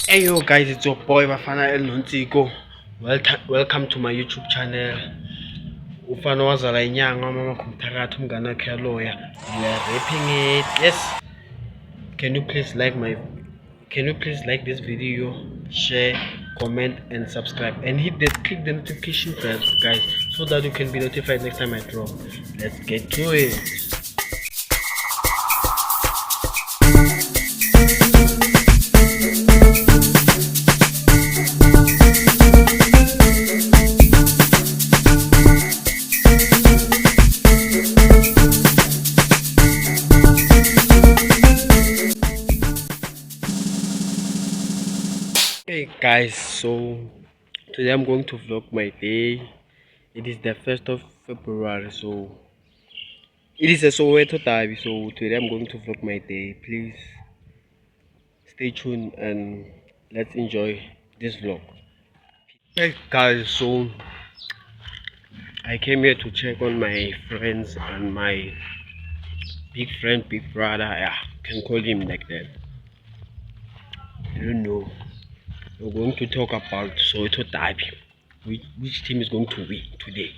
Hey yo guys, it's your boy Bafana El Nontsiko. Welcome to my YouTube channel. Ufana wazala inyanga mama kumthakathi umngane wakhe yaloya. We are rapping it. Yes. Can you please like this video, share, comment and subscribe and click the notification bell guys so that you can be notified next time I drop. Let's get to it. Hey guys, so today I'm going to vlog my day. It is the 1st of February, so it is a Soweto dive. So today I'm going to vlog my day. Please stay tuned and let's enjoy this vlog. Hey guys, so I came here to check on my friends and my big friend, big brother. Yeah, can call him like that. I don't know. We're going to talk about Soweto dive. Which team is going to win today?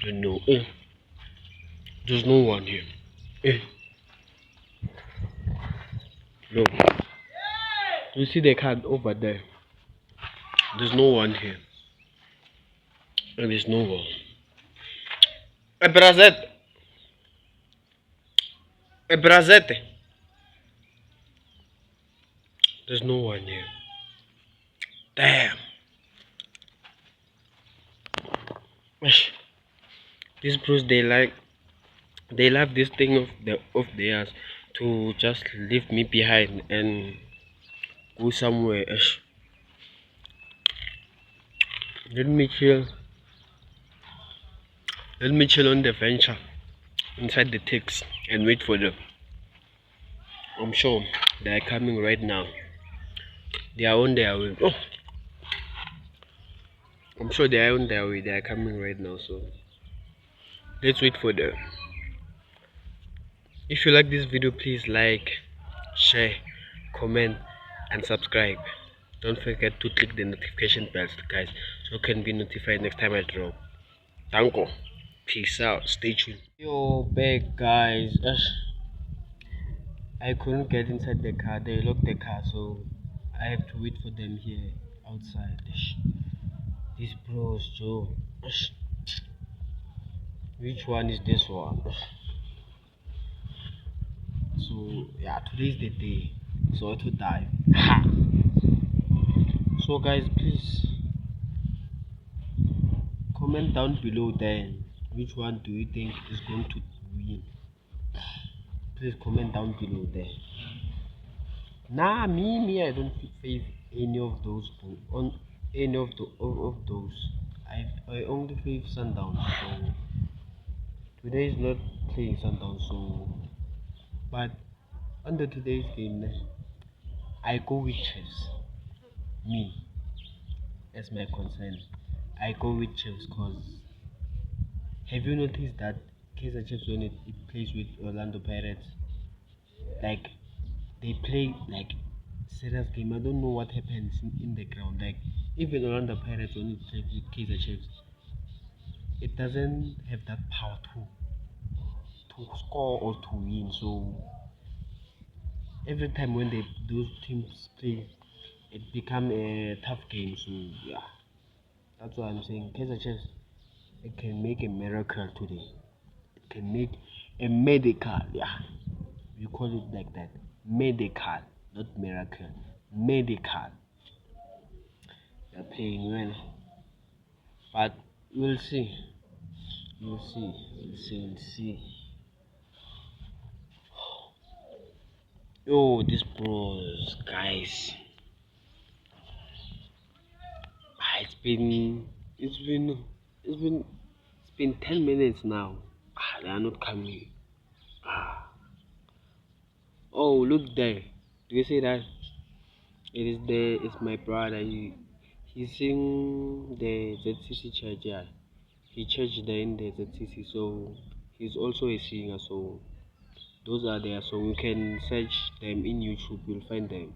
I don't know. There's no one here. Look, you see the card over there? There's no one here. And there's no one. Brazete. Brazete. There's no one here. Damn. These bros, they love this thing of theirs to just leave me behind and go somewhere. Let me chill. Let me chill on the venture inside the text and wait for them. I'm sure they are coming right now. They are on their way. Oh, I'm sure they are on their way. They are coming right now. So let's wait for them. If you like this video, please like, share, comment and subscribe. Don't forget to click the notification bells guys so you can be notified next time I drop. Thank you. Peace out. Stay tuned. Yo back guys. I couldn't get inside the car. They locked the car, so I have to wait for them here outside. These bros, Joe. Which one is this one? So yeah, today's the day. So to dive. So guys, please comment down below then which one do you think is going to win. Please comment down below there. Nah, me, I don't favor any of those on any of those. I only favor Sundown. So today is not playing Sundown. So, but under today's game, I go with Chiefs. Me, as my concern, I go with Chiefs because have you noticed that Kaizer Chiefs when it plays with Orlando Pirates, like they play like serious game. I don't know what happens in the ground. Like even Orlando Pirates when it plays with Kaizer Chiefs, it doesn't have that power to score or to win. So every time when those teams play, it become a tough game. So yeah, that's why I'm saying Kaizer Chiefs it can make a miracle today. It can make a medical. Yeah, we call it like that. Medical, not miracle. Medical. They're playing well, but we'll see. We'll see. We'll see. We'll see. Yo, these bros, guys. It's been 10 minutes now. They are not coming. Oh, look there. Do you see that? It's my brother. He's in the ZCC church. Yeah, he church there in the ZCC. So he's also a singer. So Those are their songs. You can search them in YouTube. You'll find them.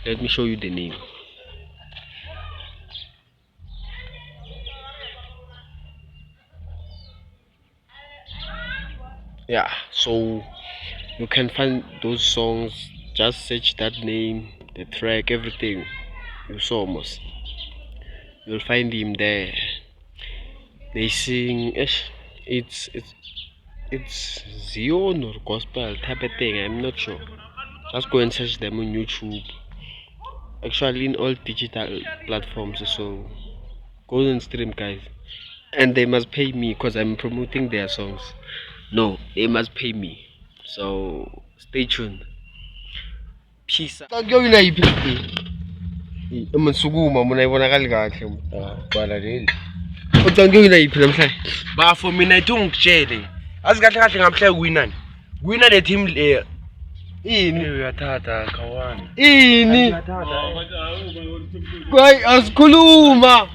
Let me show you the name. Yeah, so you can find those songs. Just search that name, the track, everything. You saw almost. You'll find him there. They sing. It's Zion or gospel type of thing. I'm not sure. Just go and search them on YouTube. Actually, in all digital platforms. So go and stream, guys. And they must pay me because I'm promoting their songs. No, they must pay me. So stay tuned. Peace out. Umusukuma muna ibonakali kahle bhala leli. Ucange wina yiphi namhlanje? Bafo mina ithi ungitshele. Azi kahle kahle ngamhla kuwinani. Kuwina le team le. Ini uyathatha kawana. ini kwayi asikhuluma.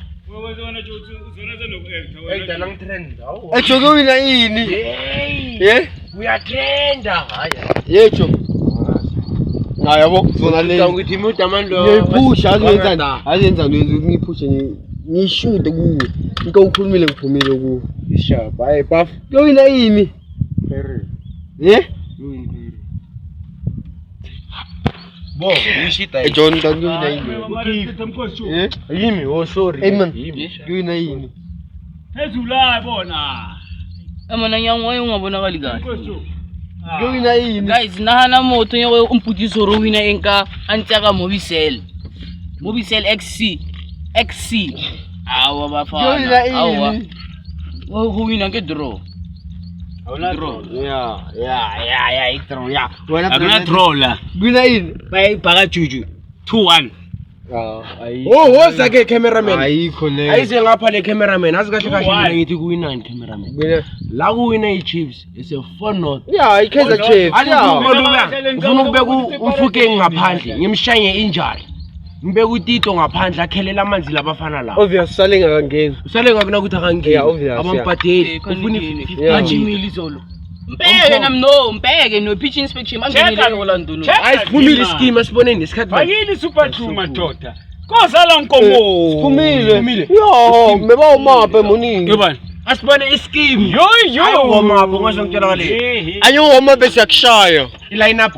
Hey dala ngitrend. Ejoke wina ini? Yeah. Uyatrenda. Hayi. Yethu. Ngayabo zona le. Ngithi umuntu amandlo. Ngiphusha azenza ngiphushe ngishude kuwe. Ike ukhulumile ngiphumile kuwe. Ishaba hayi baf. Yowina ini? Perry. Bo, uyishita. John ngiyina ini? Yimi, oh sorry. Hey man, ngiyina ini? Phezula bona. Amana nyangwa ungabonakali kahle. Ngiyina ini? Guys, nahana moto yo umputiso ro wina enka antaka Mobicel. Mobicel XC. Awa bafana. Awa. Wo wina ke draw. Awuna draw. Yeah, draw. Yeah. Akuna draw la. Ngiyina ini? Bayibhaka juju. 2-1. Oh, woza ke cameraman. Ayikho le. Ayize ngapha le cameraman. Azi kahle kahle mina ngithi kuwinani cameraman. Mina La kuwina iChiefs is a 4-0. yeah, iKaizer Chiefs. Ufuna ukubeka umfukeng ngaphandle, ngimshanye injali. Ngibeka uTito ngaphandle akhelela amanzi labafana la. Obvious sale ngakangeni. Usale ngakuna ukuthi akangeni. Yeah, obvious. Abambhadeli. Ufuna Yeah. 50 mil izolo. Mpeke namno, mpeke no pitch inspection mangenile Orlando no. Ayiphumile ischeme siboneni isikhathi. Bayini super true madoda. Kozala nkomo. Phumile. Yo, meba umape muningi. Yobani. Asibone ischeme. Yo. Ayo wamapo ngizongitshela kale. Anyo woma bese akushaya. Iline up.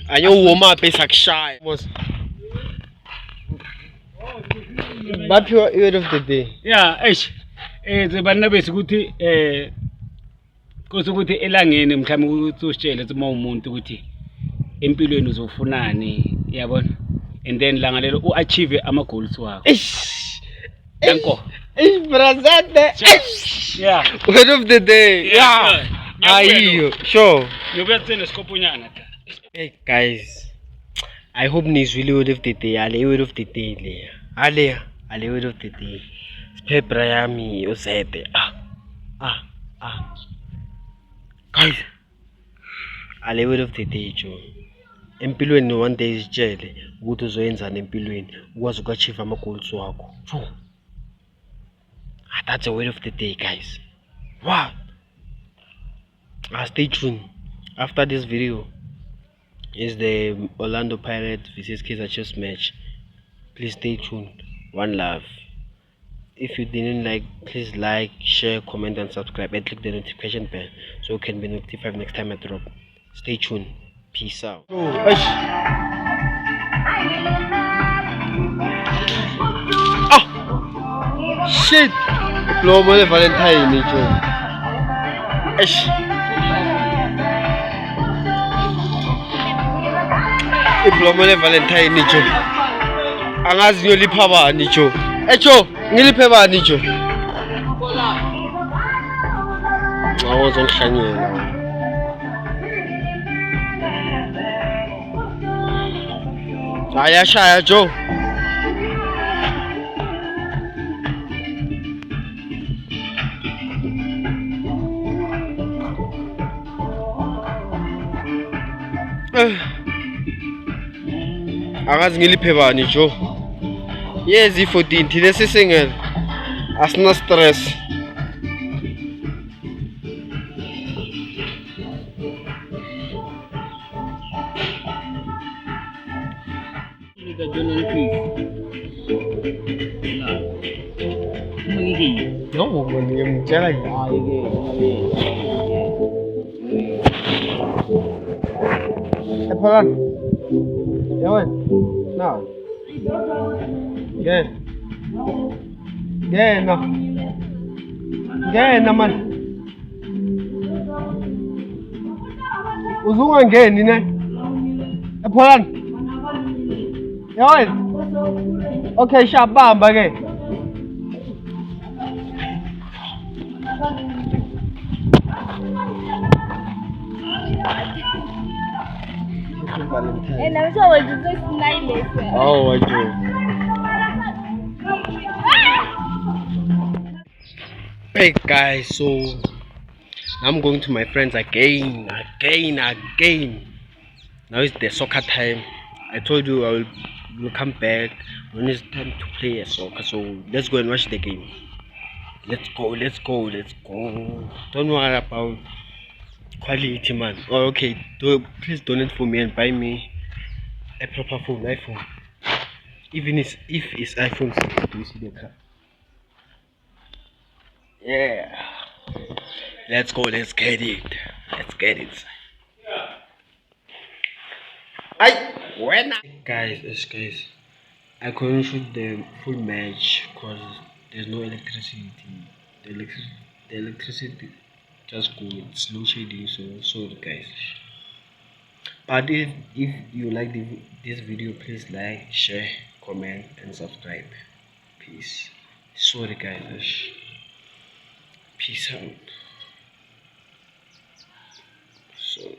Anyo woma bese akushaya. Baphi word of the day? Yeah, zebana bese ukuthi kusukuthi elangeni mhlawumbe ukuthi usitshele uma umuntu ukuthi empilweni uzofunani, yabona? And then langa lelo uachieve ama goals wakho. Danko. Brazade. Yeah. Word of the day. Yeah. Ayo, sure. Ngiyobetsene skoponyana ta. Hey guys, I hope nizwile word of the day. Ale word of the day le. Ale word of the day. Spebra yami uzete. Guys, ale word of the day jo. Empilweni one day izitshele ukuthi uzoyenzana empilweni ukwazi ukachieve ama goals wakho. That's a word of the day, guys. Wow. Stay tuned. After this video is the Orlando Pirates vs Kaizer Chiefs match. Please stay tuned. One love. If you didn't like, please like, share, comment and subscribe and click the notification bell so you can be notified next time I drop. Stay tuned. Peace out. Shit! Plomo le Valentine jo. Iplomo le Valentine jo. Angazi ngiyolipha bani jo. Echo, ngiliphe bani jo. Awozo ngihlanyela. Ayashaya jo. Angazi ngiliphe bani jo. Yezi 14 thina sisingela. Asina stress. ka Jordan Peace. Nah. Mangigi. No, ngiyamtshela nje. Hayi-ke, Ephalani. Yewena. Naw. Ngena. Ngena. Ngena man. Uzungangeni ne? Ephalani. Yewena. Okay, shabamba ke. And I'm sure it was just nice. Oh, I do. Hey guys, so I'm going to my friends again. Now it's the soccer time. I told you I will come back when it's time to play a soccer. So let's go and watch the game. Let's go. Don't worry about quality, man. Oh, okay. Please donate for me and buy me a proper phone, iPhone. Even if it's iPhone 6, do you see the car? Yeah. Let's go. Let's get it. Guys, I couldn't shoot the full match because there's no electricity. The electricity just go with slow shading. So sorry, guys. But if you like this video, please like, share, comment, and subscribe. Peace. Sorry, guys. Peace out. Sorry.